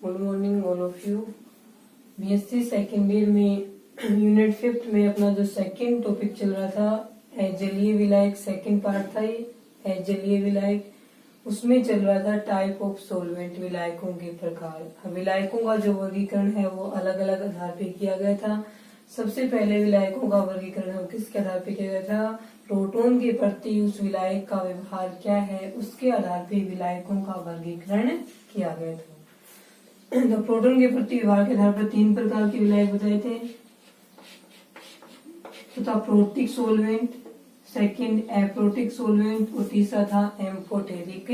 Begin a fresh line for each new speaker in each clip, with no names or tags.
Good morning all of you. BSc second year में unit 5 में अपना जो सेकेंड टॉपिक चल रहा था जलीय विलायक, सेकेंड पार्ट था ये जलीय विलायक। उसमें चल रहा था टाइप ऑफ सॉल्वेंट, विलायकों के प्रकार। विलायकों का जो वर्गीकरण है वो अलग अलग आधार पे किया गया था। सबसे पहले विलायकों का वर्गीकरण वो किसके आधार पे किया गया था? प्रोटॉन के प्रति उस विलायक का व्यवहार क्या है, उसके आधार पे विलायकों का वर्गीकरण किया गया था। तो प्रोटॉन के प्रति व्यवहार के आधार पर 3 प्रकार के विलायक बताए थे। तो था protic solvent, second aprotic solvent और तीसरा था एम्फोटेरिक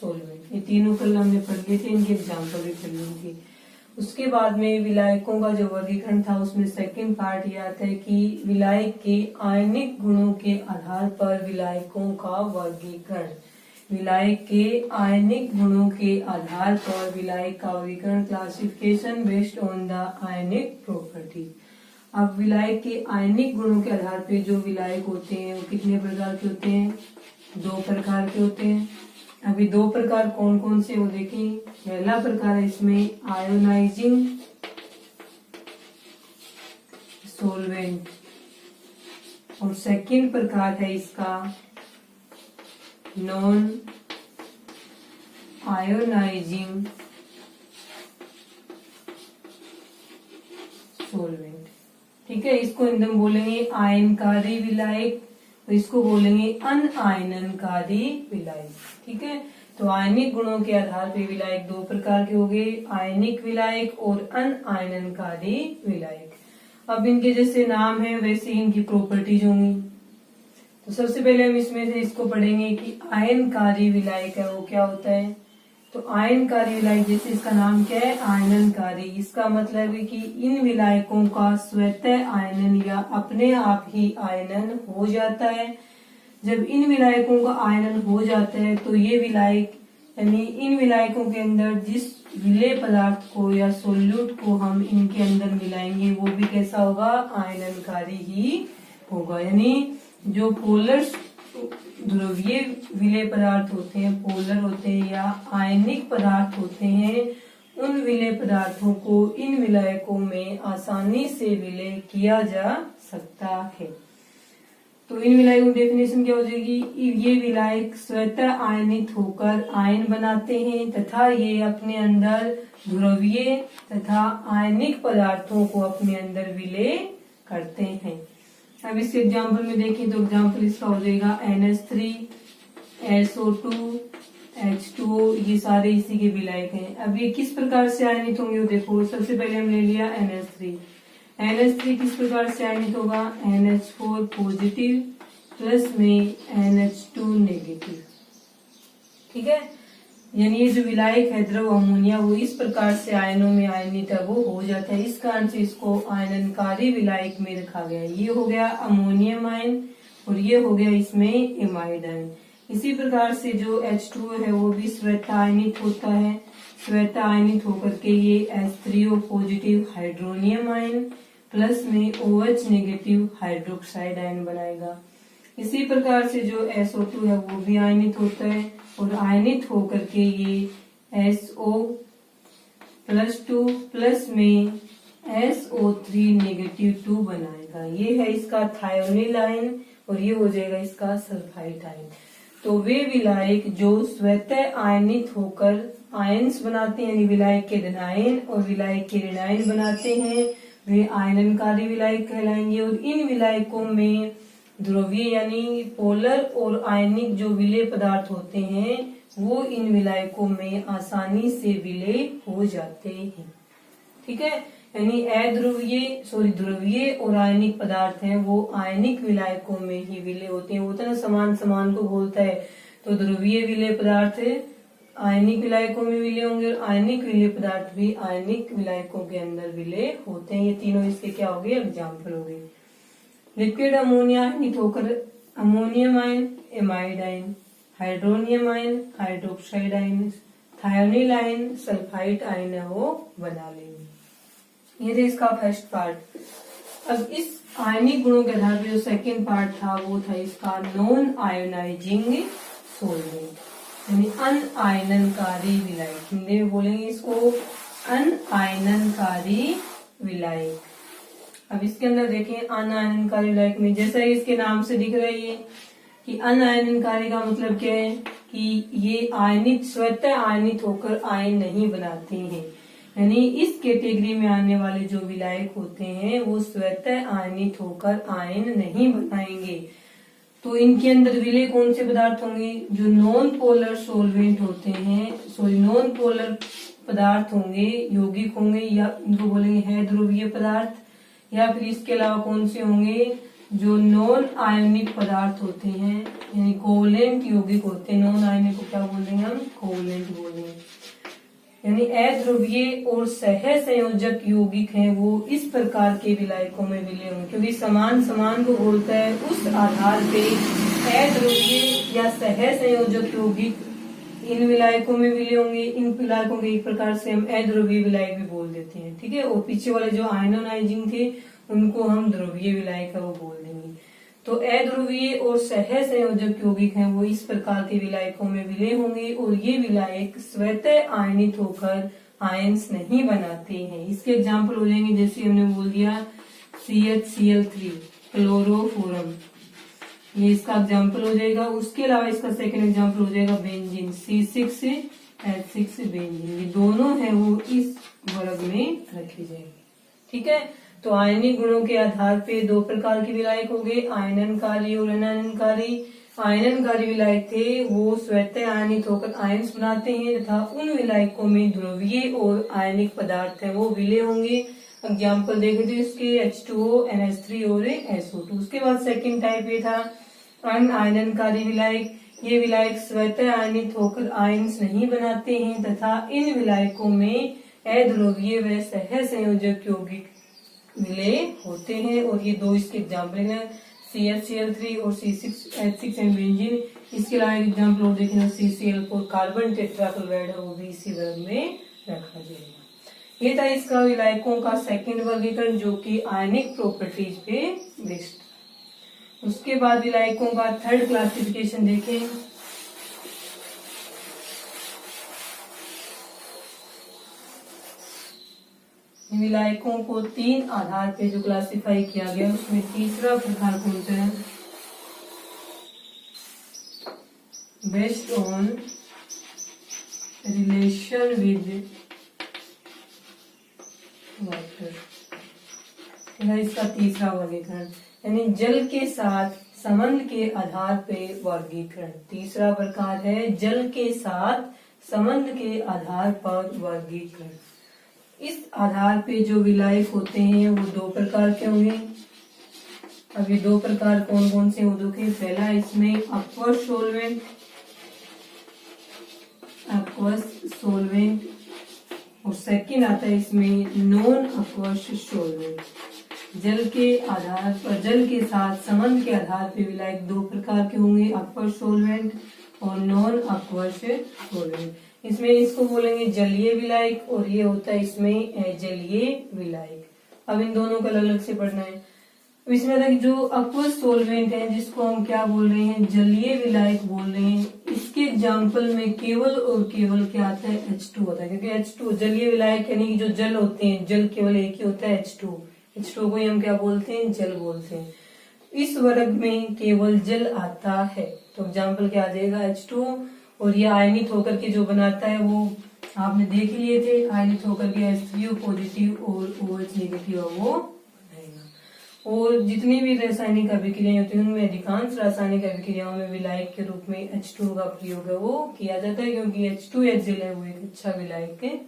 सोलवेंट। ये तीनों कल हमने पढ़ लिए थे, इनके एग्जाम्पल भी पढ़ लिए थे। उसके बाद में विलायकों का जो वर्गीकरण था उसमें सेकंड पार्ट ये आता है कि विलायक के आयनिक गुणों के आधार पर विलायकों का वर्गीकरण। विलायक के आयनिक गुणों के आधार पर विलायक का वर्गीकरण, classification based on the ionic property. अब विलायक के आयनिक गुणों के आधार पे जो विलायक होते हैं वो कितने प्रकार के होते हैं? 2 प्रकार के होते हैं। अभी 2 प्रकार कौन कौन से वो देखें। पहला प्रकार है इसमें आयोनाइजिंग सोलवेंट और सेकंड प्रकार है इसका नॉन आयोनाइजिंग सोलवेंट। ठीक है, इसको एकदम बोलेंगे आयनकारी विलायक, तो इसको बोलेंगे अनआयननकारी विलायक। ठीक है, तो आयनिक गुणों के आधार पर विलायक 2 प्रकार के हो गए, आयनिक विलायक और अनआयननकारी विलायक। अब इनके जैसे नाम है वैसे इनकी प्रॉपर्टीज होंगी। तो सबसे पहले हम इसमें से इसको पढ़ेंगे कि आयनकारी विलायक है वो क्या होता है। तो आयनकारी विलायक, जैसे इसका नाम क्या है, आयननकारी। इसका मतलब है कि इन विलायकों का स्वतः आयनन या अपने आप ही आयनन हो जाता है। जब इन विलायकों का आयनन हो जाता है तो ये विलायक, यानी इन विलायकों के अंदर जिस विलेय पदार्थ को या सोल्यूट को हम इनके अंदर मिलाएंगे वो भी कैसा होगा? आयननकारी ही होगा। यानी जो पोलर ध्रुवीय विलेय पदार्थ होते हैं, पोलर होते हैं या आयनिक पदार्थ होते हैं, उन विलेय पदार्थों को इन विलायकों में आसानी से विलय किया जा सकता है। तो इन विलायकों की डेफिनेशन क्या हो जाएगी? ये विलायक स्वतः आयनित होकर आयन बनाते हैं तथा ये अपने अंदर ध्रुवीय तथा आयनिक पदार्थों को अपने अंदर विलय करते हैं। अब इस एग्जाम्पल में देखें तो एग्जाम्पल इसका हो जाएगा NH3, SO2, H2O, ये सारे इसी के विलायक हैं। अब ये किस प्रकार से आयनित होंगे वो देखो। सबसे पहले हमने लिया NH3। NH3 किस प्रकार से आयनित होगा? NH4 पॉजिटिव प्लस में NH2 नेगेटिव। ठीक है, यानी ये जो विलायक है द्रव अमोनिया वो इस प्रकार से आयनों में आयनित है वो हो जाता है। इस कारण से इसको आयननकारी विलायक में रखा गया। ये हो गया अमोनियम आयन और ये हो गया इसमें एमाइड आयन। इसी प्रकार से जो H2O है वो भी स्वतः आयनित होता है। स्वतः आयनित होकर के ये H3O positive hydronium ion plus में OH नेगेटिव हाइड्रोक्साइड आयन बनाएगा। इसी प्रकार से जो SO2 है वो भी आयनित होता है और आयनित होकर के ये SO+2 प्लस में SO3 नेगेटिव 2 बनाएगा। ये है इसका थायोनिल आयन और ये हो जाएगा इसका सल्फाइड आयन। तो वे विलायक जो स्वतः आयनित होकर आयन्स बनाते हैं, यानी विलायक के धनायन और विलायक के ऋणायन बनाते हैं, वे आयननकारी विलायक कहलाएंगे। और इन विलायकों में ध्रुवीय यानी पोलर और आयनिक जो विलेय पदार्थ होते हैं वो इन विलायकों में आसानी से विलय हो जाते हैं। ठीक है, यानी ध्रुवीय और आयनिक पदार्थ हैं वो आयनिक विलायकों में ही विलय होते हैं। वो तो ना समान समान को बोलता है, तो ध्रुवीय विलेय पदार्थ आयनिक विलायकों में विलय होंगे और आयनिक विलेय पदार्थ भी आयनिक विलायकों के अंदर विलय होते हैं। ये तीनों इसके क्या हो गए? एग्जाम्पल हो गए। लिक्विड अमोनिया आयनित होकर ammonium ion, amide ion, hydronium ion, hydroxide ion, thionyl ion, sulphide ion है वो बना लेंगे। ये थे इसका फर्स्ट पार्ट। अब इस आयनिक गुणों के आधार पर जो सेकेंड पार्ट था वो था इसका नॉन आयोनाइजिंग सोलवेंट, यानी अनआयननकारी विलायक। हिंदी में बोलेंगे इसको अनआयननकारी विलायक। अब इसके अंदर देखें अनआयननकारी विलायक में, जैसा इसके नाम से दिख रही है कि अनआयननकारी का मतलब क्या है कि ये आयनित, स्वतः आयनित होकर आयन नहीं बनाते हैं। यानी इस कैटेगरी में आने वाले जो विलायक होते हैं वो स्वतः आयनित होकर आयन नहीं बनाएंगे। तो इनके अंदर विलेय कौन से पदार्थ होंगे? जो नॉन पोलर सोलवेंट होते हैं, सॉरी नॉन पोलर पदार्थ होंगे, यौगिक होंगे, या इनको बोलेंगे है ध्रुवीय पदार्थ, या फिर इसके अलावा कौन से होंगे? जो नॉन आयनिक पदार्थ होते हैं, यानी कोवलेंट यौगिक होते हैं। नॉन आयनिक को क्या बोलेंगे हम? कोवलेंट बोलेंगे। यानी अध्रुवीय और सह संयोजक यौगिक हैं वो इस प्रकार के विलायकों में विलय होंगे, क्योंकि समान समान को बोलता है, उस आधार पे अध्रुवीय या सह संयोजक यौगिक इन विलायकों में विलय होंगे। इन विलायकों के एक प्रकार से हम अध्रुवीय विलायक भी बोल देते हैं, ठीक है। और पीछे वाले जो आयनोनाइजिंग थे उनको हम ध्रुवीय विलायक है वो बोल देंगे। तो अध्रुवीय और सह संयोजक यौगिक हैं वो इस प्रकार के विलायकों में विलय होंगे, और ये विलायक स्वतः आयनित होकर आयंस नहीं बनाते हैं। इसके एग्जाम्पल हो जाएंगे, जैसे हमने बोल दिया CHCl3 क्लोरोफोरम, ये इसका एग्जाम्पल हो जाएगा। उसके अलावा इसका सेकंड एग्जाम्पल हो जाएगा बेंजीन, C6H6 बेंजीन। ये दोनों है वो इस वर्ग में रखे जाएंगे, ठीक है। तो आयनिक गुणों के आधार पे दो प्रकार के विलायक हो गए, आयननकारी और अनायननकारी। आयननकारी विलायक थे वो स्वतः आयनित होकर आयन्स बनाते हैं, तथा उन विलायकों में ध्रुवीय और आयनिक पदार्थ है वो विलय होंगे। एग्जाम्पल देखे थे इसके H2O, NH3 और SO2। उसके बाद सेकंड टाइप ये था अनआयननकारी विलायक। ये विलायक स्वतः आयनित होकर आयन्स नहीं बनाते हैं, तथा इन विलायकों में अध्रुवीय व सह संयोजक यौगिक विलय होते हैं। और ये दो इसके एग्जाम्पल हैं, CHCl3 और C6H6 बेंजीन। इसके अलावा एग्जाम्पल और देखें CCl4 कार्बन टेट्राक्लोराइड है वो भी इसी वर्ग में रखा जाएगा। ये था इसका विलायकों का सेकंड वर्गीकरण, जो कि आयनिक प्रॉपर्टीज पे बेस्ड। उसके बाद विलायकों का थर्ड क्लासिफिकेशन देखें। विलायकों को तीन आधार पे जो क्लासिफाई किया गया, उसमें तीसरा प्रकार कौन सा है? Based on relation with water, इसका तीसरा वर्गीकरण, यानी जल के साथ संबंध के आधार पे वर्गीकरण। तीसरा प्रकार है जल के साथ संबंध के आधार पर वर्गीकरण। इस आधार पे जो विलायक होते हैं वो दो प्रकार के होंगे। अब ये दो प्रकार कौन कौन से होते हैं? पहला इसमें एक्वस सोलवेंट, और सेकंड आता है इसमें नॉन एक्वस सोलवेंट। जल के आधार पर, जल के साथ संबंध के आधार पे विलायक दो प्रकार के होंगे, एक्वस सोलवेंट और नॉन एक्वस सोलवेंट। इसमें इसको बोलेंगे जलीय विलायक, और ये होता है इसमें अजलीय विलायक। अब इन दोनों को अलग अलग से पढ़ना है। इसमें तक जो एक्वस सोलवेंट है, जिसको हम क्या बोल रहे हैं? जलीय विलायक बोल रहे हैं। इसके एग्जाम्पल में केवल और केवल क्या आता है? H2 होता है, क्योंकि H2 जलीय विलायक यानी कि जो जल होते हैं, जल केवल एक ही होता है H2 को ही हम क्या बोलते हैं? जल बोलते हैं। इस वर्ग में केवल जल आता है, तो एग्जाम्पल क्या आ जाएगा? H2। और ये आयनित होकर के जो बनाता है वो आपने देख लिए थे, आयनित होकर के H3O पॉजिटिव और OH नेगेटिव वो बनाएगा। और जितनी भी रासायनिक अभिक्रियाएं होती हैं उनमें अधिकांश रासायनिक अभिक्रियाओं में विलायक के रूप में H2 का प्रयोग है वो किया जाता है, क्योंकि H2HCl है वो एक अच्छा विलायक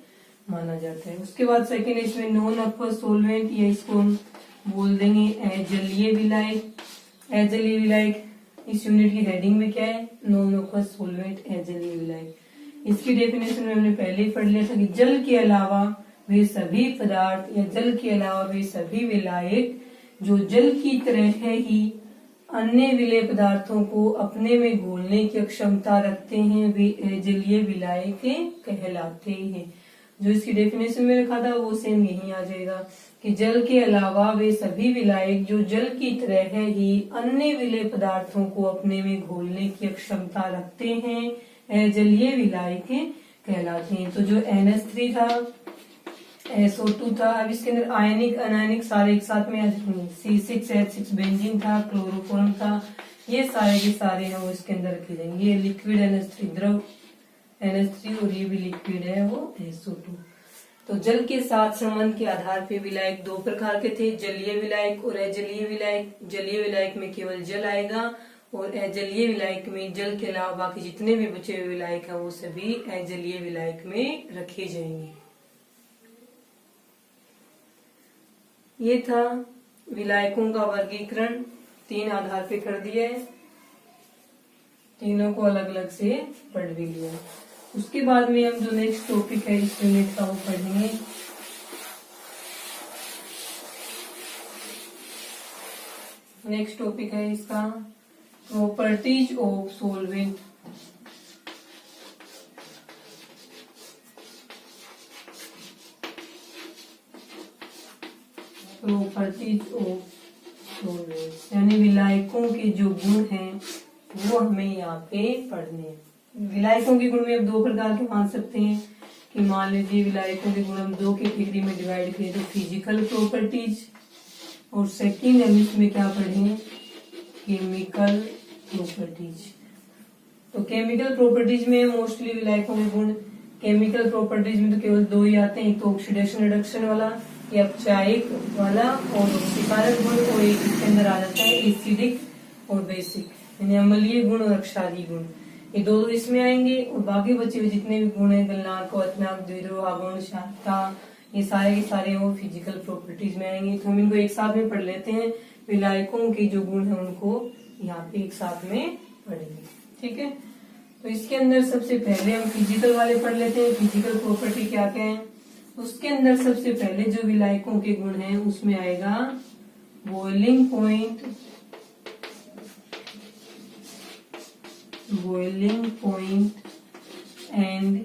माना जाता है। उसके बाद सेकेंड इसमें नॉन एक्वस सोलवेंट, या इसको हम बोल देंगे अजलीय विलायक। अजलीय विलायक इस यूनिट की हेडिंग में क्या है? नॉन एक्वस सोलवेंट अजलीय विलायक। इसकी डेफिनेशन में हमने पहले ही पढ़ लिया था कि जल के अलावा वे सभी पदार्थ या जल के अलावा वे सभी विलायक जो जल की तरह ही अन्य विलेय पदार्थों को अपने में घोलने की क्षमता रखते हैं, वे अजलीय विलायक कहलाते हैं। जो इसकी डेफिनेशन में रखा था वो सेम यही आ जाएगा कि जल के अलावा वे सभी विलायक जो जल की तरह ही अन्य विलेय पदार्थों को अपने में घोलने की क्षमता रखते हैं, अजलीय विलायक कहलाते हैं। तो जो NH3 था SO2 था। अब इसके अंदर आयनिक अनायनिक सारे एक साथ में आ जाएंगे। C6H6 बेंजीन था, क्लोरोफॉर्म था, ये सारे के सारे हैं वो इसके अंदर रखे जाएंगे। ये लिक्विड NH3 द्रव NH3 और ये भी लिक्विड है वो SO2। तो जल के साथ संबंध के आधार पे विलायक दो प्रकार के थे, जलीय विलायक और अजलीय विलायक। जलीय विलायक में केवल जल आएगा और अजलीय विलायक में जल के अलावा बाकी जितने भी बचे हुए विलायक हैं वो सभी अजलीय विलायक में रखे जाएंगे। ये था विलायकों का वर्गीकरण, 3 आधार पे कर दिया है, तीनों को अलग अलग से पढ़ भी लिया। उसके बाद में हम जो नेक्स्ट टॉपिक है इस यूनिट का वो पढ़ेंगे। नेक्स्ट टॉपिक है इसका properties of solvent. Properties of solvent यानी विलायकों के जो गुण हैं वो हमें यहाँ पे पढ़ने हैं। विलायकों के गुण में अब 2 प्रकार के मान सकते हैं कि मान लीजिए विलायकों के गुण हम 2 कैटेगरी में डिवाइड करें तो फिजिकल प्रॉपर्टीज और सेकंड हम इसमें क्या पढ़ेंगे केमिकल प्रॉपर्टीज। तो केमिकल प्रॉपर्टीज में मोस्टली विलायकों के गुण, केमिकल प्रॉपर्टीज में तो केवल 2 ही आते हैं, एक तो ऑक्सीडेशन रिडक्शन वाला या अपचायिक वाला और ऑक्सीकारक गुण, और एक इसके अंदर आ जाता है एसिडिक और बेसिक यानी अम्लीय गुण और क्षारीय गुण। ये 2 इसमें आएंगे और बाकी बचे हुए जितने भी गुण है गलनांक, क्वथनांक, द्विध्रुव, आगुण, क्षारता, ये सारे के सारे वो फिजिकल प्रॉपर्टीज में आएंगे। तो हम इनको एक साथ में पढ़ लेते हैं। विलायकों के जो गुण है उनको यहाँ पे एक साथ में पढ़ेंगे, ठीक है। तो इसके अंदर सबसे पहले हम फिजिकल वाले पढ़ लेते हैं, फिजिकल प्रॉपर्टी क्या क्या है। उसके अंदर सबसे पहले जो विलायकों के गुण है उसमें आएगा boiling point, boiling point and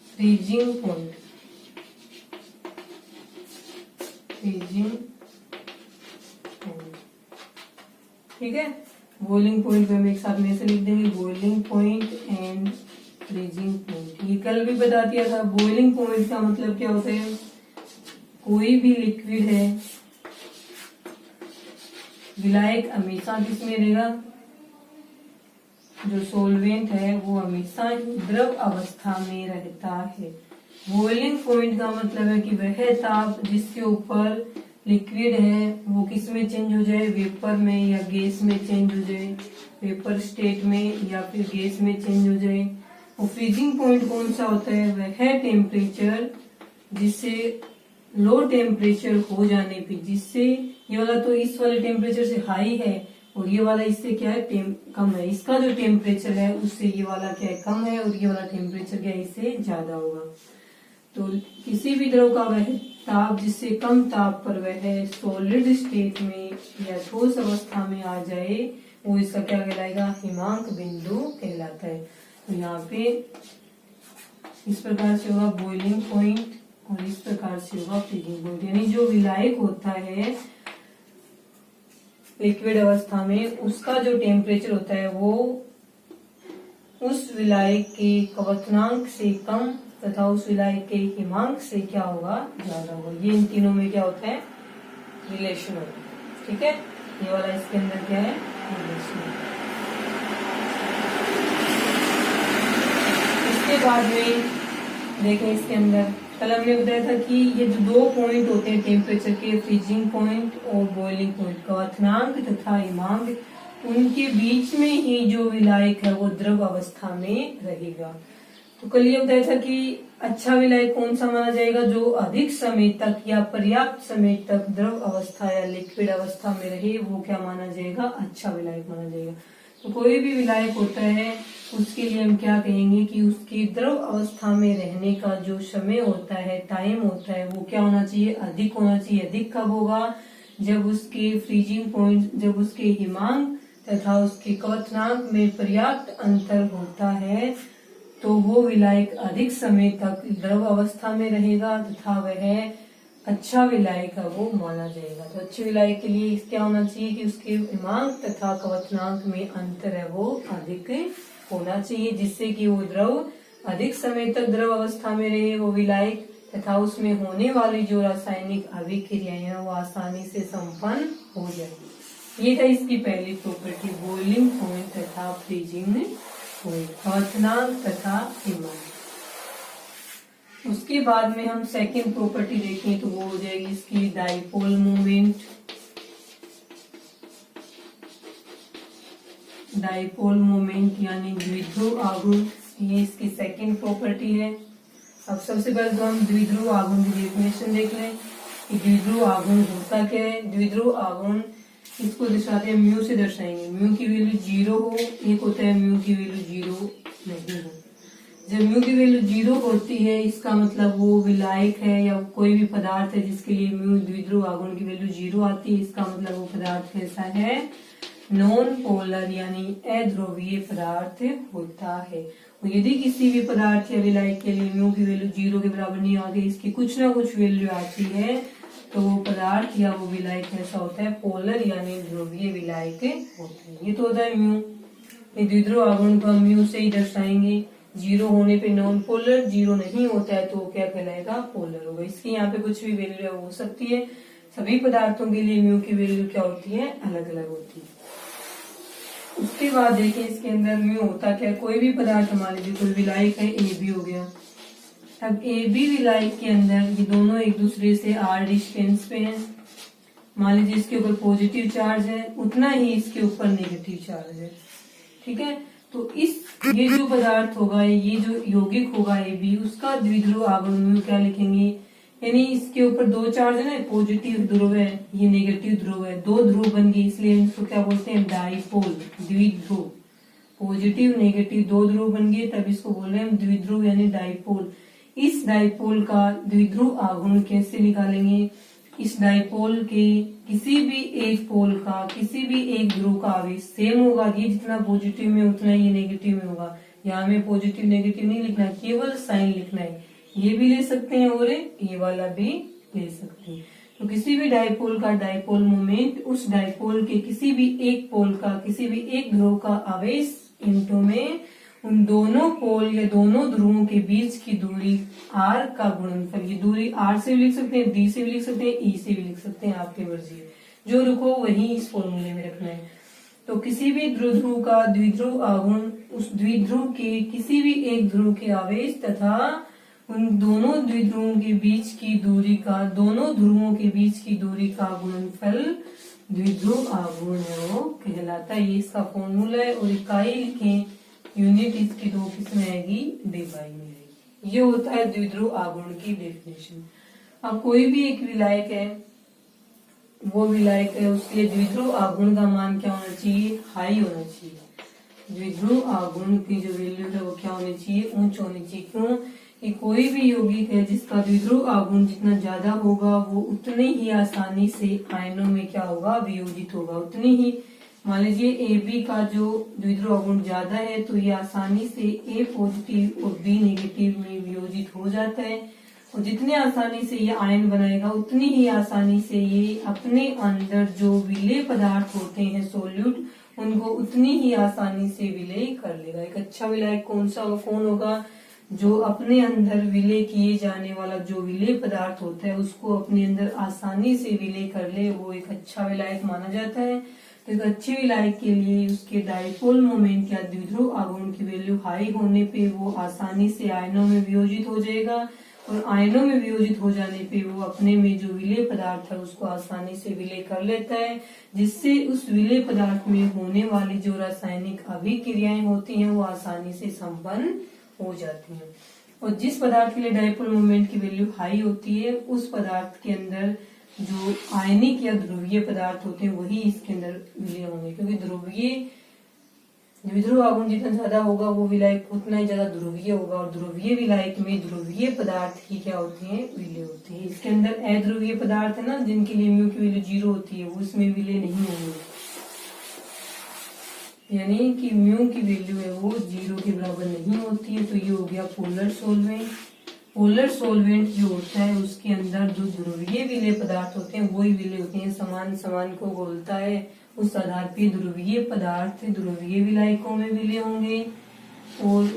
freezing point। ठीक है, बॉइलिंग पॉइंट को हम एक साथ में ऐसे लिख देंगे boiling point and freezing point. ये कल भी बता दिया था। बॉइलिंग पॉइंट का मतलब क्या होता है, कोई भी लिक्विड है, विलायक हमेशा किसमें रहेगा, जो सोलवेंट है वो हमेशा द्रव अवस्था में रहता है। बॉइलिंग पॉइंट का मतलब है कि वह ताप जिसके ऊपर लिक्विड है वो किस में चेंज हो जाए, वेपर में या गैस में चेंज हो जाए, वेपर स्टेट में या फिर गैस में चेंज हो जाए। और फ्रीजिंग पॉइंट कौन सा होता है, वह टेम्परेचर जिससे लो टेम्परेचर हो जाने पे, जिससे ये वाला तो इस वाले टेम्परेचर से हाई है और ये वाला इससे क्या है कम है, इसका जो टेम्परेचर है उससे ये वाला क्या है कम है और ये वाला टेम्परेचर क्या है इससे ज्यादा होगा। तो किसी भी द्रव का वह ताप जिससे कम ताप पर वह सॉलिड स्टेट में या ठोस अवस्था में आ जाए वो इसका क्या कहलाएगा, हिमांक बिंदु कहलाता है। तो यहाँ पे इस प्रकार से होगा बॉइलिंग पॉइंट और इस प्रकार से होगा फ्रीजिंग पॉइंट। यानी जो विलायक होता है लिक्विड अवस्था में उसका जो टेम्परेचर होता है वो उस विलायक के क्वथनांक से कम तथा उस विलायक के हिमांक से क्या होगा, ज्यादा होगा। ये इन तीनों में क्या होता है, रिलेशन होता है। ठीक है, ये वाला इसके अंदर क्या है, रिलेशन। इसके बाद में देखें इसके अंदर कल हमने बताया था कि ये जो 2 पॉइंट होते हैं टेम्परेचर के, फ्रीजिंग पॉइंट और बॉइलिंग पॉइंट, क्वथनांक तथा हिमांक, उनके बीच में ही जो विलायक है वो द्रव अवस्था में रहेगा। तो कल ये बताया था कि अच्छा विलायक कौन सा माना जाएगा, जो अधिक समय तक या पर्याप्त समय तक द्रव अवस्था या लिक्विड अवस्था में रहे वो क्या माना जाएगा, अच्छा विलायक माना जाएगा। तो कोई भी विलायक होता है उसके लिए हम क्या कहेंगे कि उसकी द्रव अवस्था में रहने का जो समय होता है, टाइम होता है, वो क्या होना चाहिए, अधिक होना चाहिए। अधिक कब होगा, जब उसके फ्रीजिंग पॉइंट, जब उसके हिमांक तथा उसके क्वथनांक में पर्याप्त अंतर होता है तो वो विलायक अधिक समय तक द्रव अवस्था में रहेगा तथा वह अच्छा विलायक है वो माना जाएगा। तो अच्छे विलायक के लिए क्या होना चाहिए कि उसके हिमांक तथा क्वथनांक में अंतर है वो अधिक होना चाहिए, जिससे कि वो द्रव अधिक समय तक द्रव अवस्था में रहे, वो विलायक तथा उसमें होने वाली जो रासायनिक अभिक्रियाएं हैं वो आसानी से संपन्न हो जाएगी। ये था इसकी पहली प्रॉपर्टी, बॉइलिंग पॉइंट तथा फ्रीजिंग पॉइंट, क्वथनांक तथा सीमांक। उसके बाद में हम सेकंड प्रॉपर्टी देखें तो वो हो जाएगी इसकी डाइपोल मोमेंट। डाइपोल मोमेंट यानी द्विध्रुव आघूर्ण, ये इसकी सेकंड प्रॉपर्टी है। अब सबसे पहले तो हम द्विध्रुव आघूर्ण की डेफिनेशन देख लें कि द्विध्रुव आघूर्ण होता क्या है। द्विध्रुव आघूर्ण इसको दर्शाते हैं, म्यू से दर्शाएंगे। म्यू की वैल्यू 0 हो, एक होता है म्यू की वैल्यू 0 नहीं हो। जब म्यू की वैल्यू 0 होती है इसका मतलब वो विलायक है या कोई भी पदार्थ है जिसके लिए म्यू द्विध्रुव आघूर्ण की वैल्यू 0 आती है, इसका मतलब वो पदार्थ कैसा है, नॉन पोलर यानी अध्रुवीय पदार्थ होता है। और यदि किसी भी पदार्थ या विलायक के लिए म्यू की वैल्यू 0 के बराबर नहीं आती, इसकी कुछ ना कुछ वैल्यू आती है, तो वो पदार्थ या वो विलायक ऐसा होता है पोलर यानी ध्रुवीय विलायक होता है। ये तो होता है म्यू। द्विध्रुव आघूर्ण को हम म्यू से ही दर्शाएंगे। 0 होने पे नॉन पोलर, 0 नहीं होता है तो क्या कहलाएगा, पोलर होगा। इसकी यहाँ पे कुछ भी वैल्यू हो सकती है। सभी पदार्थों के लिए म्यू की वैल्यू क्या होती है, अलग अलग होती है। उसके बाद देखिए इसके अंदर म्यू होता क्या है, कोई भी पदार्थ मान लीजिए कोई विलायक है, ए बी हो गया। अब ए बी विलायक के अंदर ये दोनों एक दूसरे से r डिस्टेंस पे हैं। मान लीजिए इसके ऊपर पॉजिटिव चार्ज है, उतना ही इसके ऊपर नेगेटिव चार्ज है, ठीक है। तो ये जो पदार्थ होगा, ये जो यौगिक होगा ए बी, उसका द्विध्रुव आघूर्ण म्यू क्या लिखेंगे, यानी इसके ऊपर 2 चार्ज है ना, पॉजिटिव ध्रुव है, ये नेगेटिव ध्रुव है, 2 ध्रुव बन गए, इसलिए इसको क्या बोलते हैं, डाइपोल, द्विध्रुव। पॉजिटिव नेगेटिव 2 ध्रुव बन गए, तब इसको बोल रहे हैं द्विध्रुव यानी डाइपोल। इस डाइपोल का द्विध्रुव आघूर्ण कैसे निकालेंगे, इस डाइपोल के किसी भी एक पोल का किसी भी एक ध्रुव का आवेश सेम होगा। ये जितना पॉजिटिव में उतना ही नेगेटिव में होगा। यहाँ हमें पॉजिटिव नेगेटिव नहीं लिखना, केवल साइन लिखना है। ये भी ले सकते हैं और ये वाला भी ले सकते हैं। तो किसी भी डाइपोल का डाइपोल मोमेंट उस डाइपोल के किसी भी एक पोल का किसी भी एक ध्रुव का आवेश इंटू में उन दोनों पोल या दोनों ध्रुवों के बीच की दूरी r का गुणनफल। ये दूरी r से भी लिख सकते हैं, d से भी लिख सकते हैं, e से भी लिख सकते हैं, आपकी मर्जी है। जो रुको वही इस फॉर्मूले में रखना है। तो किसी भी ध्रुव का द्विध्रुव आघूर्ण उस द्विध्रुव के किसी भी एक ध्रुव के आवेश तथा उन दोनों द्विध्रुवों के बीच की दूरी का दोनों ध्रुवों के बीच की दूरी का गुणनफल द्विध्रुव आघूर्ण है, वो कहलाता है। ये इसका फॉर्मूला है। और इकाई लिखें, यूनिट इसकी 2 किसमें आएगी, डेबाई में आएगी। ये होता है द्विध्रुव आघूर्ण की डेफिनेशन। अब कोई भी एक विलायक है, वो विलायक है, उसके लिए द्विध्रुव आघूर्ण का मान क्या होना चाहिए, हाई होना चाहिए। द्विध्रुव आघूर्ण की जो वैल्यू है वो क्या होनी चाहिए, उच्च होनी चाहिए। क्यों कि कोई भी यौगिक है जिसका द्विध्रुव आघूर्ण जितना ज्यादा होगा वो उतनी ही आसानी से आयनों में क्या होगा, वियोजित होगा। उतनी ही मान लीजिए ए बी का जो द्विध्रुव आघूर्ण ज्यादा है तो ये आसानी से ए पॉजिटिव और बी नेगेटिव में वियोजित हो जाता है। और जितने आसानी से ये आयन बनाएगा उतनी ही आसानी से ये अपने अंदर जो विलेय पदार्थ होते हैं सोल्यूट, उनको उतनी ही आसानी से विलेय कर लेगा। एक अच्छा विलायक कौन होगा, जो अपने अंदर विलेय किए जाने वाला जो विलेय पदार्थ होता है उसको अपने अंदर आसानी से विलेय कर ले, वो एक अच्छा विलायक माना जाता है। तो एक अच्छे विलायक के लिए उसके डाइपोल मोमेंट या द्विध्रुव आघूर्ण की वैल्यू हाई होने पे वो आसानी से आयनों में वियोजित हो जाएगा। और आयनों में वियोजित हो जाने पे वो अपने में जो विलेय पदार्थ है उसको आसानी से विलेय कर लेता है, जिससे उस विलेय पदार्थ में होने वाली जो रासायनिक अभिक्रियाएं होती हैं वो आसानी से संपन्न हो जाती हैं। और जिस पदार्थ के लिए डाइपोल मोमेंट की वैल्यू हाई होती है उस पदार्थ के अंदर जो आयनिक या ध्रुवीय पदार्थ होते हैं वही इसके अंदर विलय होंगे। क्योंकि द्विध्रुव आघूर्ण जितना ज्यादा होगा वो विलायक उतना ही ज्यादा ध्रुवीय होगा। और ध्रुवीय विलायक में ध्रुवीय पदार्थ ही क्या होते हैं, विलय होते हैं। इसके अंदर अध्रुवीय पदार्थ है ना, जिनके लिए म्यू की वैल्यू 0 होती है, वो इसमें विलय नहीं होंगे। यानी कि म्यू की वैल्यू है वो 0 के बराबर नहीं होती है। तो ये हो गया पोलर सोलवेंट। पोलर सोलवेंट जो होता है उसके अंदर जो ध्रुवीय विलेय पदार्थ होते हैं वही विलय होते हैं, समान को घोलता है। उस आधार पे ध्रुवीय पदार्थ ध्रुवीय विलायकों में विलय होंगे। और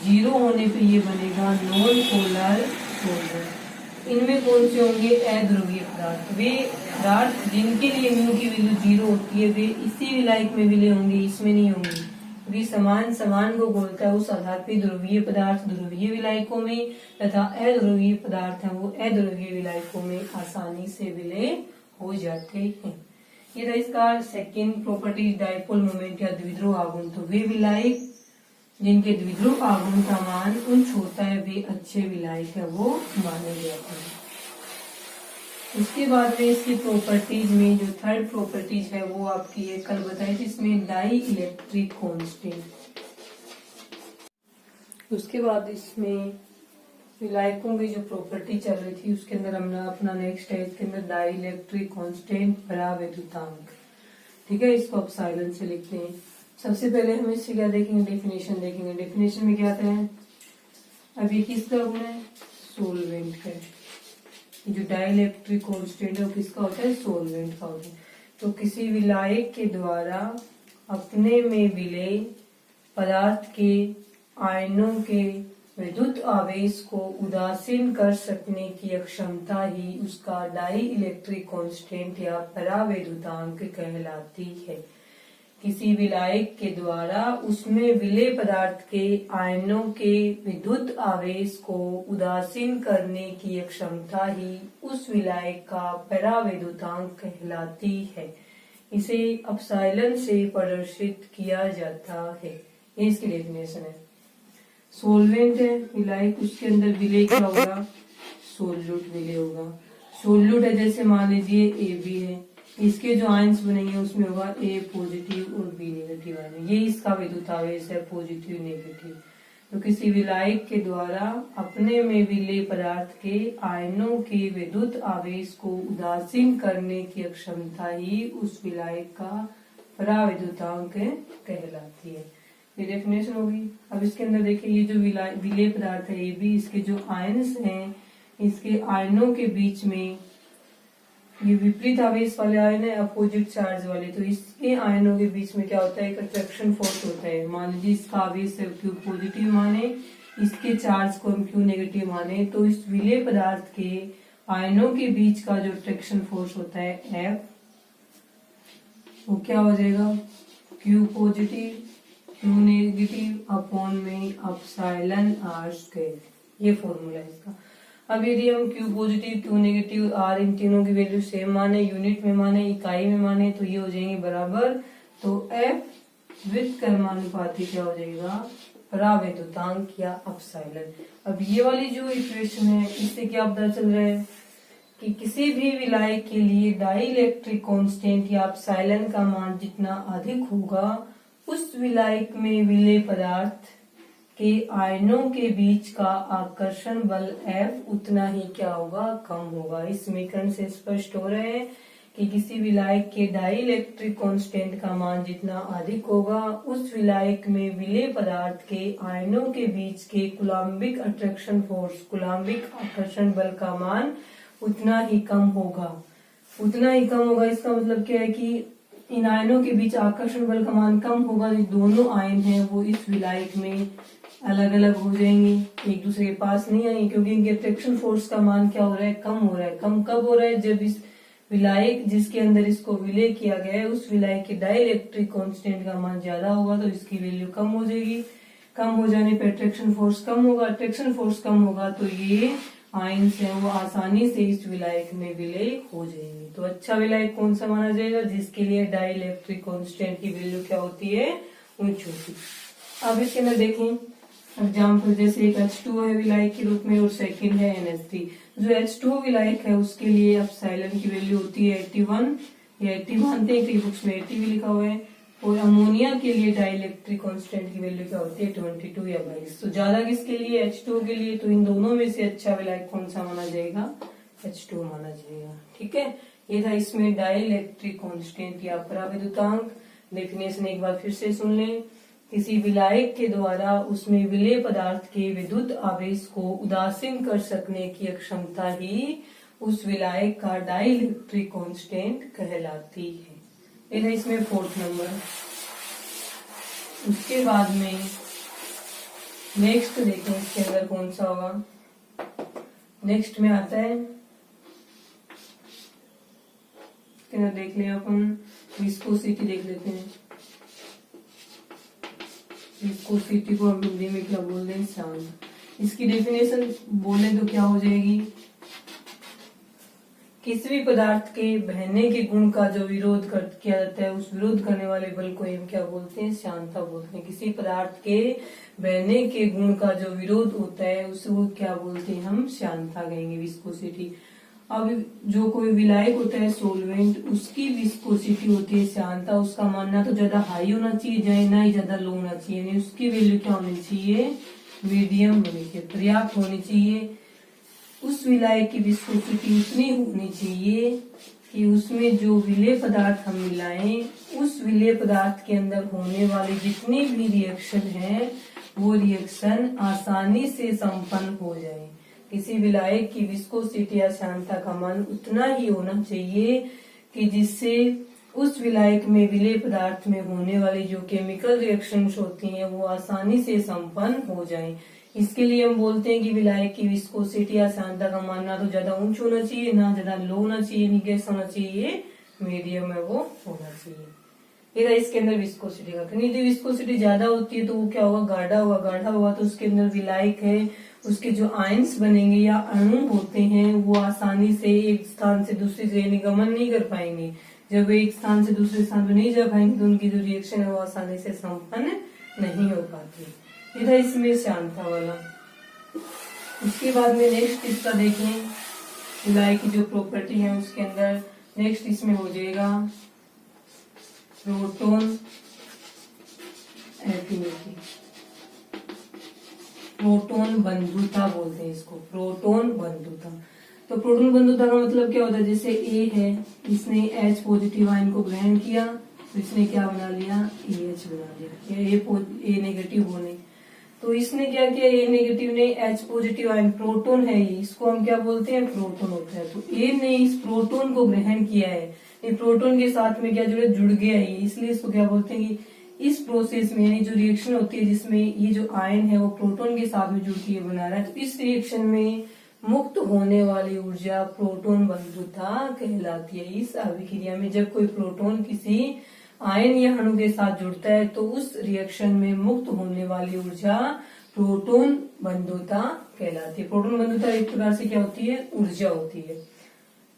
0 होने पे ये बनेगा नॉन पोलर सोलवेंट। इनमें कौन से होंगे? अध्रुवीय पदार्थ। वे पदार्थ जिनके लिए म्यू की वैल्यू 0 होती है वे इसी विलायक में विलय होंगे, इसमें नहीं होंगे, क्योंकि समान समान को बोलता है उस आधार पर ध्रुवीय पदार्थ ध्रुवीय विलायकों में तथा अध्रुवीय पदार्थ है वो अध्रुवीय विलायकों में आसानी से विलय हो जाते हैं। ये था इसका सेकंड प्रॉपर्टी, डायपोल मोमेंट या द्विध्रुव आघूर्ण। तो वे विलायक जिनके द्विध्रुव आघूर्ण का मान उच्च होता है वे अच्छे विलायक है वो माने जाते हैं। उसके बाद में इसकी प्रॉपर्टीज में जो थर्ड प्रॉपर्टीज है वो आपकी है कल बताई थी, इसमें डाई इलेक्ट्रिक कांस्टेंट। उसके बाद इसमें विलायकों की जो प्रॉपर्टी चल रही थी उसके अंदर हमने अपना नेक्स्ट है इसके अंदर डाई इलेक्ट्रिक कांस्टेंट परावैद्युतांक। ठीक है, इसको आप साइलेंस से लिखते हैं। सबसे पहले हम इससे क्या देखेंगे? डेफिनेशन देखेंगे। डेफिनेशन में क्या आता है? अब ये किसका गुण है? सोलवेंट का। जो डाई इलेक्ट्रिक कांस्टेंट है वो किसका होता है? सोलवेंट का होता है। तो किसी विलायक के द्वारा अपने में विलय पदार्थ के आयनों के विद्युत आवेश को उदासीन कर सकने की अक्षमता ही उसका डाई इलेक्ट्रिक कांस्टेंट या परावैद्युतांक कहलाती है। किसी विलायक के द्वारा उसमें विलय पदार्थ के आयनों के विद्युत आवेश को उदासीन करने की क्षमता ही उस विलायक का परावैद्युतांक कहलाती है। इसे एप्सिलॉन से प्रदर्शित किया जाता है। ये इसकी डेफिनेशन है। सोलवेंट है विलायक, उसके अंदर विलय क्या होगा? सोल्यूट विलय होगा। सोल्यूट है जैसे मान लीजिए AB है, इसके जो आयंस बनेंगे उसमें होगा A पॉजिटिव और B नेगेटिव आयन। ये इसका विद्युत आवेश है पोजिटिव नेगेटिव। तो किसी विलायक के द्वारा अपने में विलय पदार्थ के आयनों के विद्युत आवेश को उदासीन करने की क्षमता ही उस विलायक का परावैद्युतांक कहलाती है। ये डेफिनेशन होगी। अब इसके अंदर देखिए ये जो विलय पदार्थ है AB, इसके जो आयन्स हैं इसके आयनों के बीच में ये विपरीत आवेश वाले आयन है, अपोजिट चार्ज वाले। तो इसके आयनों के बीच में क्या होता है? एक अट्रैक्शन फोर्स होता है। मान लीजिए इसका आवेश है Q पॉजिटिव माने, इसके चार्ज को हम Q नेगेटिव माने, तो इस विलय पदार्थ के आयनों के बीच का जो अट्रैक्शन फोर्स होता है F, वो क्या हो जाएगा? Q positive Q negative upon में एप्सिलॉन R स्क्वायर। ये फॉर्मूला है इसका। अब यदि हम Q positive Q negative R इन तीनों की वैल्यू सेम माने, यूनिट में माने, इकाई में माने, तो ये हो जाएंगे बराबर। तो F विद कर्मानुपाती क्या हो जाएगा? परावैद्युतांक या एप्सिलॉन। अब ये वाली जो इक्वेशन है इससे क्या पता चल रहा है कि किसी भी विलायक के लिए डाई इलेक्ट्रिक कांस्टेंट या एप्सिलॉन का मान जितना अधिक होगा उस विलायक में विलय पदार्थ के आयनों के बीच का आकर्षण बल F उतना ही क्या होगा? कम होगा। इस समीकरण से स्पष्ट हो रहा है कि किसी विलायक के डाई इलेक्ट्रिक कांस्टेंट का मान जितना अधिक होगा उस विलायक में विलय पदार्थ के आयनों के बीच के कूलम्बिक अट्रैक्शन फोर्स, कूलम्बिक आकर्षण बल का मान उतना ही कम होगा। उतना ही कम होगा इसका मतलब क्या है कि इन आयनों के बीच आकर्षण बल का मान कम होगा। जो दोनों आयन हैं वो इस विलायक में अलग अलग हो जाएंगे, एक दूसरे के पास नहीं आएंगे, क्योंकि इनके अट्रैक्शन फोर्स का मान क्या हो रहा है? कम हो रहा है। कम कब हो रहा है? जब इस विलायक जिसके अंदर इसको विलय किया गया है उस विलायक के डाई इलेक्ट्रिक कांस्टेंट का मान ज्यादा होगा तो इसकी वैल्यू कम हो जाएगी। कम हो जाने पर अट्रैक्शन फोर्स कम होगा। अट्रैक्शन फोर्स कम होगा तो ये आयन्स हैं वो आसानी से इस विलायक में विलय हो जाएंगे। तो अच्छा विलायक कौन सा माना जाएगा? जिसके लिए डाई इलेक्ट्रिक कांस्टेंट की वैल्यू क्या होती है? ऊंची होती है। अब इसके अंदर देखें एग्जाम्पल, जैसे एक H2O है विलायक के रूप में और सेकंड है NH3। जो H2O विलायक है उसके लिए एप्सिलॉन की वैल्यू होती है 81 या 80 मानते हैं, कई बुक्स में 80 भी लिखा हुआ है। और अमोनिया के लिए डाई इलेक्ट्रिक कांस्टेंट की वैल्यू क्या होती है? 22 या 22। तो ज्यादा किसके लिए? H2O के लिए। तो इन दोनों में से अच्छा विलायक कौन सा माना जाएगा? H2O माना जाएगा। ठीक है, ये था इसमें डाई इलेक्ट्रिक कांस्टेंट या परावैद्युतांक। डेफिनेशन एक बार फिर से सुन लें। किसी विलायक के द्वारा उसमें विलय पदार्थ के विद्युत आवेश को उदासीन कर सकने की क्षमता ही उस विलायक का डाई इलेक्ट्रिक कांस्टेंट कहलाती है। ये इसमें फोर्थ नंबर। उसके बाद में नेक्स्ट देखें इसके अंदर कौन सा होगा? नेक्स्ट में आता है, देख लें अपन विस्कोसिटी देख लेते हैं। विस्कोसिटी को हम हिंदी में क्या बोल रहे हैं, सांद्रता। इसकी डेफिनेशन बोले तो क्या हो जाएगी, किसी भी पदार्थ के बहने के गुण का जो विरोध किया जाता है, उस विरोध करने वाले बल को हम क्या बोलते हैं, सांद्रता बोलते हैं। किसी पदार्थ के बहने के गुण का जो विरोध होता है उसको क्या बोलते हैं, हम सांद्रता कहेंगे, विस्कोसिटी। अब जो कोई विलायक होता है सोलवेंट, उसकी विस्कोसिटी होती है सांद्रता। उसका मानना तो ज्यादा हाई होना चाहिए, ना ही ज्यादा लो होना चाहिए, यानी उसकी वैल्यू क्या होनी चाहिए, मीडियम होनी चाहिए, पर्याप्त होनी चाहिए। उस विलायक की विस्कोसिटी उतनी होनी चाहिए कि उसमें जो विलेय पदार्थ हम मिलाएं, उस विलेय पदार्थ के अंदर होने वाले जितने भी रिएक्शन है वो रिएक्शन आसानी से संपन्न हो जाए। किसी विलायक की विस्कोसिटी या सांद्रता का मान उतना ही होना चाहिए कि जिससे उस विलायक में विलेय पदार्थ में होने वाली जो केमिकल रिएक्शंस होती हैं वो आसानी से संपन्न हो जाएं। इसके लिए हम बोलते हैं कि विलायक की विस्कोसिटी या सांद्रता का मान ना तो ज्यादा ऊंच होना चाहिए, ना ज्यादा लो होना चाहिए, नहीं कैसा होना चाहिए, मीडियम में वो होना चाहिए। ये था इसके अंदर विस्कोसिटी का। यदि विस्कोसिटी ज्यादा होती है तो वो क्या होगा, गाढ़ा हुआ। गाढ़ा हुआ तो उसके अंदर विलायक है, उसके जो आयंस बनेंगे या अणु होते हैं वो आसानी से एक स्थान से दूसरी जगह निगमन नहीं कर पाएंगे। जब वे एक स्थान से दूसरे स्थान पर नहीं जा पाएंगे तो उनकी जो रिएक्शन है वो आसानी से संपन्न नहीं हो पाती। ये था इसमें सांद्रता वाला। उसके बाद में नेक्स्ट इसका देखें, विलायक की जो प्रॉपर्टी है उसके अंदर नेक्स्ट इसमें हो जाएगा प्रोटॉन एफिनिटी। प्रोटॉन बंधुता बोलते हैं इसको, प्रोटॉन बंधुता। तो प्रोटॉन बंधुता का मतलब क्या होता है, जैसे ए है, इसने H पॉजिटिव आयन को ग्रहण किया तो इसने क्या बना लिया, AH बना लिया, ए नेगेटिव होने। तो इसने क्या किया, ए नेगेटिव ने H पॉजिटिव आयन, प्रोटॉन है ये, इसको हम क्या बोलते हैं, प्रोटॉन होता है। तो ए ने इस प्रोटॉन को ग्रहण किया है, ये प्रोटॉन के साथ में क्या जुड़ गया है, इसलिए इसको क्या बोलते हैं कि इस प्रोसेस में यानी जो रिएक्शन होती है जिसमें ये जो आयन है वो प्रोटॉन के साथ में जुड़ के बना रहा है, तो इस रिएक्शन में मुक्त होने वाली ऊर्जा प्रोटॉन बंधुता कहलाती है। इस अभिक्रिया में जब कोई प्रोटॉन किसी आयन या अणु के साथ जुड़ता है तो उस रिएक्शन में मुक्त होने वाली ऊर्जा प्रोटॉन बंधुता कहलाती है। प्रोटॉन बंधुता एक प्रकार से क्या होती है, ऊर्जा होती है।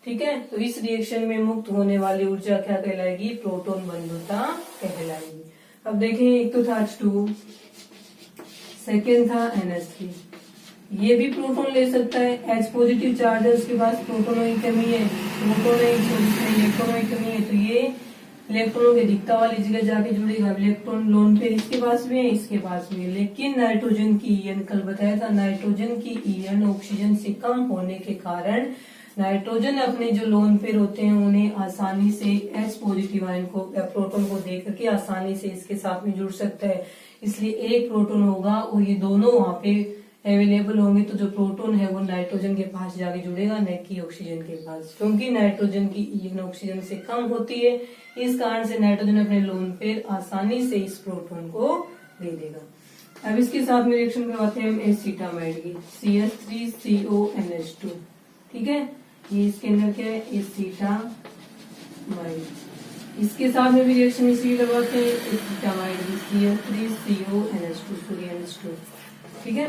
ठीक है, तो इस रिएक्शन में मुक्त होने वाली ऊर्जा क्या कहलाएगी, प्रोटॉन बंधुता कहलाएगी। अब देखें, एक तो था H2, सेकेंड था NH3। ये भी प्रोटॉन ले सकता है, H पॉजिटिव चार्ज है उसके पास, प्रोटोनों की कमी है, इलेक्ट्रॉनों की कमी है, तो ये इलेक्ट्रॉनों की अधिकता वाली जगह जाके जुड़ेगा। इलेक्ट्रॉन लोन पेयर इसके पास भी है, इसके पास भी है। लेकिन नाइट्रोजन की ईएन, कल बताया था, नाइट्रोजन की ईएन ऑक्सीजन से कम होने के कारण नाइट्रोजन अपने जो लोन पेयर होते हैं उन्हें आसानी से H पॉजिटिव आयन को या प्रोटॉन को देख करके आसानी से इसके साथ में जुड़ सकता है। इसलिए एक प्रोटॉन होगा और ये दोनों वहां पे अवेलेबल होंगे, तो जो प्रोटॉन है वो नाइट्रोजन के पास जाके जुड़ेगा, न कि ऑक्सीजन के पास, क्योंकि नाइट्रोजन की ईएन ऑक्सीजन से कम होती है। इस कारण से नाइट्रोजन अपने लोन पेयर आसानी से इस प्रोटॉन को दे देगा। अब इसके साथ में रिएक्शन करवाते हैं हम एसीटामाइड की, CH3CONH2। ठीक है, ये इसके अंदर क्या है, एसीटामाइड। इसके साथ में भी रिएक्शन इसी करवाते हैं, एसीटामाइड की CH3CONH2। ठीक है,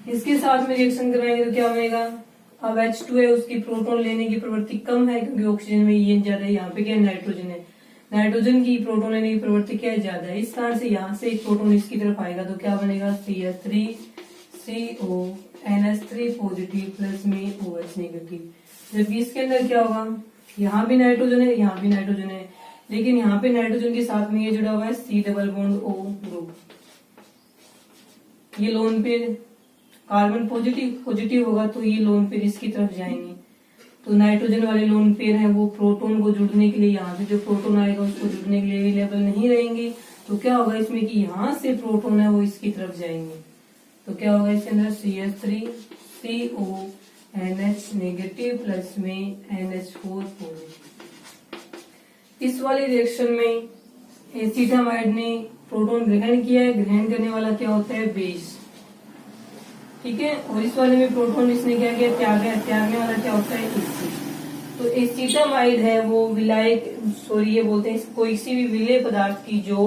इसके साथ में रिएक्शन कराएंगे तो क्या बनेगा, अब H2 है, उसकी प्रोटॉन लेने की प्रवृत्ति कम है क्योंकि ऑक्सीजन में ईएन ज्यादा है, यहाँ पे क्या नाइट्रोजन है, नाइट्रोजन की प्रोटॉन लेने की प्रवृत्ति क्या है, ज्यादा है। इस कारण से यहाँ से एक प्रोटॉन इसकी तरफ आएगा तो क्या बनेगा, CH3CONH3 पॉजिटिव प्लस में OH नेगेटिव। जबकि इसके अंदर क्या होगा, यहाँ भी नाइट्रोजन है, यहाँ भी नाइट्रोजन है, लेकिन यहाँ पे नाइट्रोजन के साथ में ये जुड़ा हुआ है C double bond O group. ये लोन पेयर कार्बन पॉजिटिव होगा तो ये लोन पेयर इसकी तरफ जाएंगे, तो नाइट्रोजन वाले लोन पेयर हैं वो प्रोटॉन को जुड़ने के लिए, यहाँ से जो प्रोटॉन आएगा उसको जुड़ने के लिए अवेलेबल नहीं रहेंगे। तो क्या होगा इसमें कि यहाँ से प्रोटॉन है वो इसकी तरफ जाएंगे, तो क्या होगा इसके अंदर CH3CONH नेगेटिव प्लस में NH4 पॉजिटिव। इस वाले रिएक्शन में एसीटामाइड ने प्रोटॉन ग्रहण किया है, ग्रहण करने वाला क्या होता है, बेस। ठीक है। और इस वाले में प्रोटॉन इसने क्या किया, त्यागा, त्यागने वाला क्या होता है, एसिड। तो एसिटामाइड है वो विलायक, सॉरी ये बोलते हैं कोई सी भी विलेय पदार्थ की जो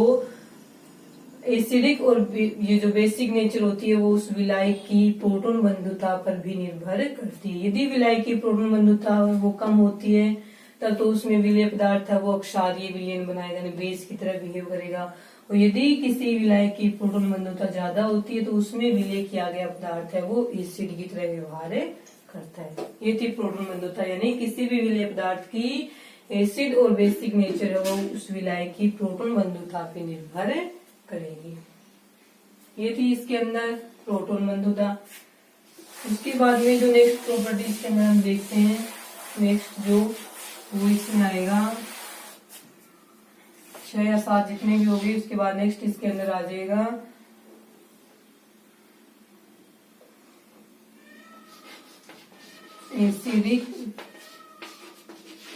एसिडिक और ये जो बेसिक नेचर होती है वो उस विलायक की प्रोटॉन बंधुता पर भी निर्भर करती है। यदि विलायक की प्रोटॉन बंधुता वो कम होती है तब तो उसमें विलेय पदार्थ है वो अक्षारीय विलयन बनाएगा, यानी बेस की तरह बिहेव करेगा। और यदि किसी विलायक की प्रोटॉन बंधुता ज्यादा होती है तो उसमें विलय किया गया पदार्थ है वो एसिड की तरह व्यवहार करता है। ये थी प्रोटॉन बंधुता, यानी किसी भी विलेय पदार्थ की एसिड और बेसिक नेचर है वो उस विलायक की प्रोटॉन बंधुता पर निर्भर करेगी। ये थी इसके अंदर प्रोटॉन बंधुता। उसके बाद में जो नेक्स्ट प्रॉपर्टीज के अंदर हम देखते हैं, नेक्स्ट जो वो इसमें आएगा 6 या 7 जितने भी होगी, उसके बाद नेक्स्ट इसके अंदर आ जाएगा एसिडिक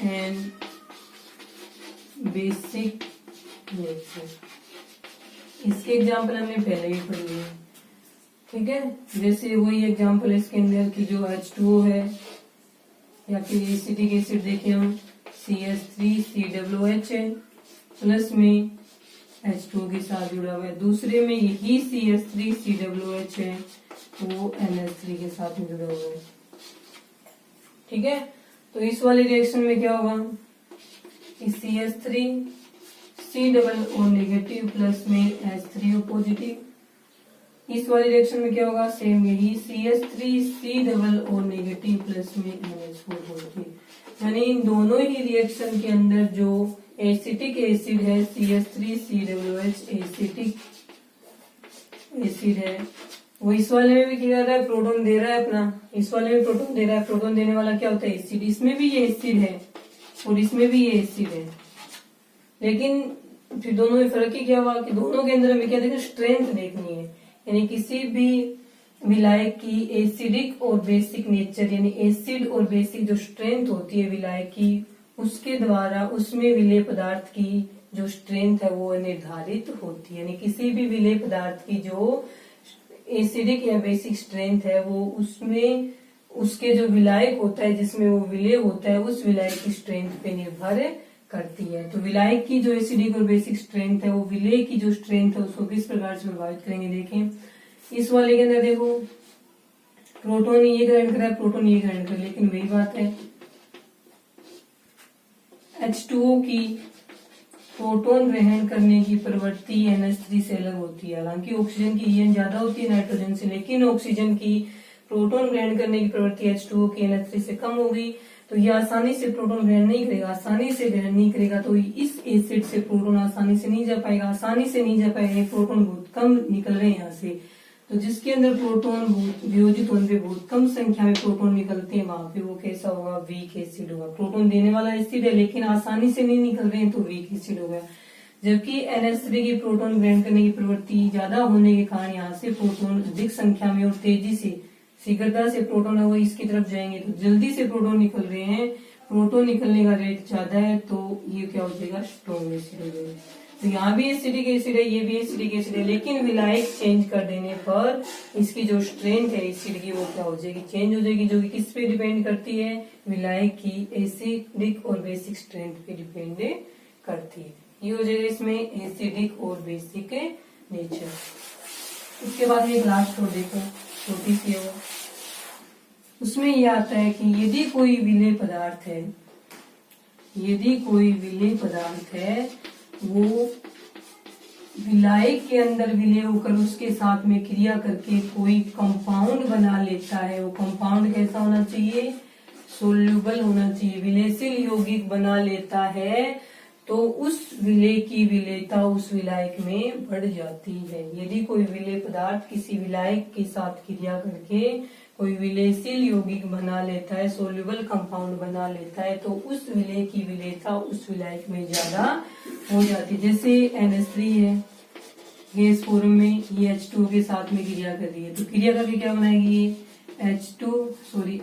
एंड बेसिक नेचर। इसके एग्जाम्पल हमने पहले ही पढ़ लिए, ठीक है। जैसे वही एग्जाम्पल इसके अंदर की जो H2O है या फिर एसिटिक एसिड देखें हम CH3COOH है, प्लस में H2O के साथ जुड़ा हुआ है। दूसरे में यही CH3COOH है वो NH3 के साथ में जुड़ा हुआ है, ठीक है। तो इस वाले रिएक्शन में क्या होगा, CH3 C+O नेगेटिव प्लस में H3O पॉजिटिव। इस वाले रिएक्शन में क्या होगा, सेम यही CH3 C+O नेगेटिव प्लस में NH4 पॉजिटिव। यानी इन दोनों ही रिएक्शन के अंदर जो एसिटिक एसिड है CH3COOH एसिटिक एसिड है वो इस वाले में भी क्या कर रहा है, प्रोटॉन दे रहा है अपना, इस वाले में प्रोटॉन दे रहा है। प्रोटॉन देने वाला क्या होता है, एसिड। इसमें भी ये एसिड है और इसमें भी ये एसिड है, लेकिन फिर दोनों में फर्क ही क्या हुआ कि दोनों के अंदर हमें क्या देखना, स्ट्रेंथ देखनी है। यानी किसी भी विलायक की एसिडिक और बेसिक नेचर, यानी एसिड और बेसिक जो स्ट्रेंथ होती है विलायक की, उसके द्वारा उसमें विलेय पदार्थ की जो स्ट्रेंथ है वो निर्धारित होती है। यानी किसी भी विलेय पदार्थ की जो एसिडिक या बेसिक स्ट्रेंथ है वो उसमें उसके जो विलायक होता है जिसमें वो विलेय होता है उस विलायक की स्ट्रेंथ पे निर्भर करती है। तो विलायक की जो एसिडिक और बेसिक स्ट्रेंथ है वो विलेय की जो स्ट्रेंथ है उसको किस प्रकार से प्रभावित करेंगे, देखें। इस वाले के अंदर देखो प्रोटॉन ये ग्रहण कर रहा है, प्रोटॉन ये ग्रहण कर, लेकिन वही बात है H2O की प्रोटॉन ग्रहण करने की प्रवृत्ति NH3 से अलग होती है। हालांकि ऑक्सीजन की ईएन ज्यादा होती है नाइट्रोजन से, लेकिन ऑक्सीजन की प्रोटॉन ग्रहण करने की प्रवृत्ति H2O की NH3 से कम होगी। तो ये आसानी से प्रोटॉन ग्रहण नहीं करेगा, आसानी से ग्रहण नहीं करेगा, तो इस एसिड से प्रोटॉन आसानी से नहीं जा पाएगा, आसानी से नहीं जा पाएगा। ये प्रोटॉन बहुत कम निकल रहे हैं यहाँ से, तो जिसके अंदर प्रोटॉन वियोजित होने पे बहुत कम संख्या में प्रोटॉन निकलते हैं वहां पे वो कैसा होगा, वीक एसिड होगा। प्रोटॉन देने वाला एसिड है लेकिन आसानी से नहीं निकल रहे हैं तो वीक एसिड होगा। जबकि NH3 की प्रोटॉन ग्रहण करने की प्रवृत्ति ज्यादा होने के कारण यहाँ से प्रोटॉन अधिक संख्या में और तेजी से शीघ्रता से प्रोटॉन है वो इसकी तरफ जाएंगे, तो जल्दी से प्रोटॉन निकल रहे हैं, प्रोटॉन निकलने का रेट ज्यादा है, तो ये क्या हो जाएगा, स्ट्रॉन्ग एसिड हो जाएगा। तो यहाँ भी एसिडिक एसिड है, ये भी एसिडिक एसिड है, लेकिन विलायक चेंज कर देने पर इसकी जो स्ट्रेंथ है एसिड की वो क्या हो जाएगी, चेंज हो जाएगी, जो कि किस पे डिपेंड करती है, विलायक की एसिडिक और बेसिक स्ट्रेंथ पे डिपेंड करती है। ये हो जाएगा इसमें एसिडिक और बेसिक नेचर। उसके बाद एक लास्ट को देखो, छोटी सी है, उसमें ये आता है कि यदि कोई विलेय पदार्थ है, यदि कोई विलेय पदार्थ है वो विलायक के अंदर विलय होकर उसके साथ में क्रिया करके कोई कंपाउंड बना लेता है, वो कंपाउंड कैसा होना चाहिए, सोल्यूबल होना चाहिए, विलयशील यौगिक बना लेता है, तो उस विलेय की विलेयता उस विलायक में बढ़ जाती है। यदि कोई विलेय पदार्थ किसी विलायक के साथ क्रिया करके कोई विलयशील यौगिक बना लेता है, सोल्यूबल कंपाउंड बना लेता है, तो उस विलेय की विलेयता उस विलायक में ज्यादा हो जाती है। जैसे NH3 है, गैस फॉर्म में ये H2O के साथ में क्रिया कर रही है, तो क्रिया करके क्या बनाएगी,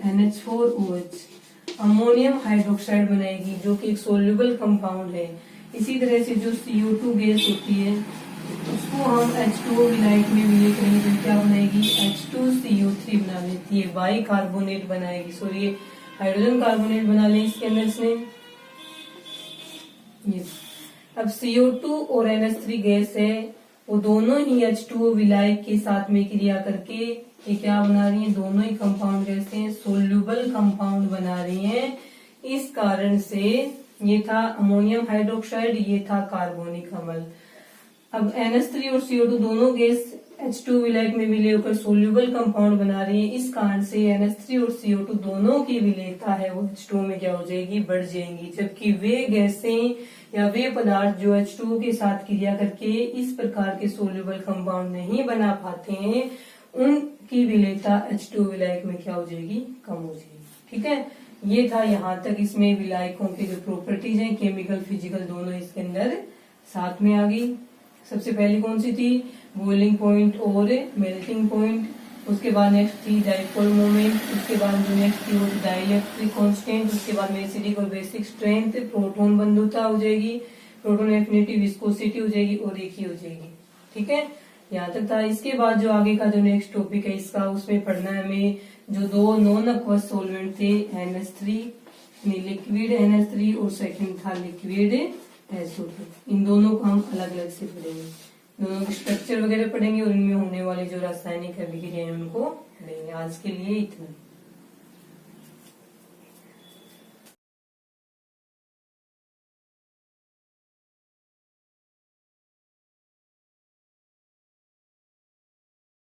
NH4OH अमोनियम हाइड्रोक्साइड बनाएगी, जो कि एक सोल्यूबल कंपाउंड है। इसी तरह से जो CO2 गैस होती है, इसको हम H2O विलायक में विलय करेंगे तो क्या बनाएगी, H2CO3 बना लेती है, बाई कार्बोनेट बनाएगी, सॉरी ये हाइड्रोजन कार्बोनेट बना लें इसके अंदर इसने ये। अब CO2 और NH3 गैस है, वो दोनों ही H2O विलायक के साथ में क्रिया करके ये क्या बना रही है, दोनों ही कंपाउंड कैसे हैं, सोल्यूबल कंपाउंड बना रही हैं। इस कारण से ये था अमोनियम हाइड्रोक्साइड, ये था कार्बोनिक अम्ल। अब NH3 और CO2 दोनों गैस H2 विलायक में विलय होकर सोल्यूबल कंपाउंड बना रही है। इस कारण से NH3 और CO2 दोनों की विलयता है वो H2O में क्या हो जाएगी, बढ़ जाएंगी। जबकि वे गैसें या वे पदार्थ जो H2O के साथ क्रिया करके इस प्रकार के सोल्यूबल कंपाउंड नहीं बना पाते हैं, उनकी विलयता H2O विलायक में क्या हो जाएगी, कम हो जाएगी। ठीक है, ये था यहाँ तक इसमें विलायकों की जो प्रॉपर्टीज हैं, केमिकल फिजिकल दोनों इसके अंदर साथ में आ गई। सबसे पहली कौन सी थी, बॉइलिंग पॉइंट और मेल्टिंग पॉइंट। उसके बाद नेक्स्ट थी डाइपोल मोमेंट। उसके बाद जो नेक्स्ट थी वो डाइलेक्ट्रिक कांस्टेंट। उसके बाद में एसिडिक और बेसिक स्ट्रेंथ, प्रोटॉन बंधुता हो जाएगी, प्रोटॉन एफिनिटी, विस्कोसिटी हो जाएगी और एक ही हो जाएगी। ठीक है, यहाँ तक था। इसके बाद जो आगे का जो नेक्स्ट टॉपिक है इसका, उसमें पढ़ना है हमें जो दो नॉन एक्वस सॉल्वेंट थे NH3, लिक्विड NH3 और सेकंड था लिक्विड SO2। इन दोनों को हम अलग अलग से पढ़ेंगे, दोनों के स्ट्रक्चर वगैरह पढ़ेंगे और इनमें होने वाले जो रासायनिक अभिक्रियाएं उनको पढ़ेंगे। आज के लिए इतना।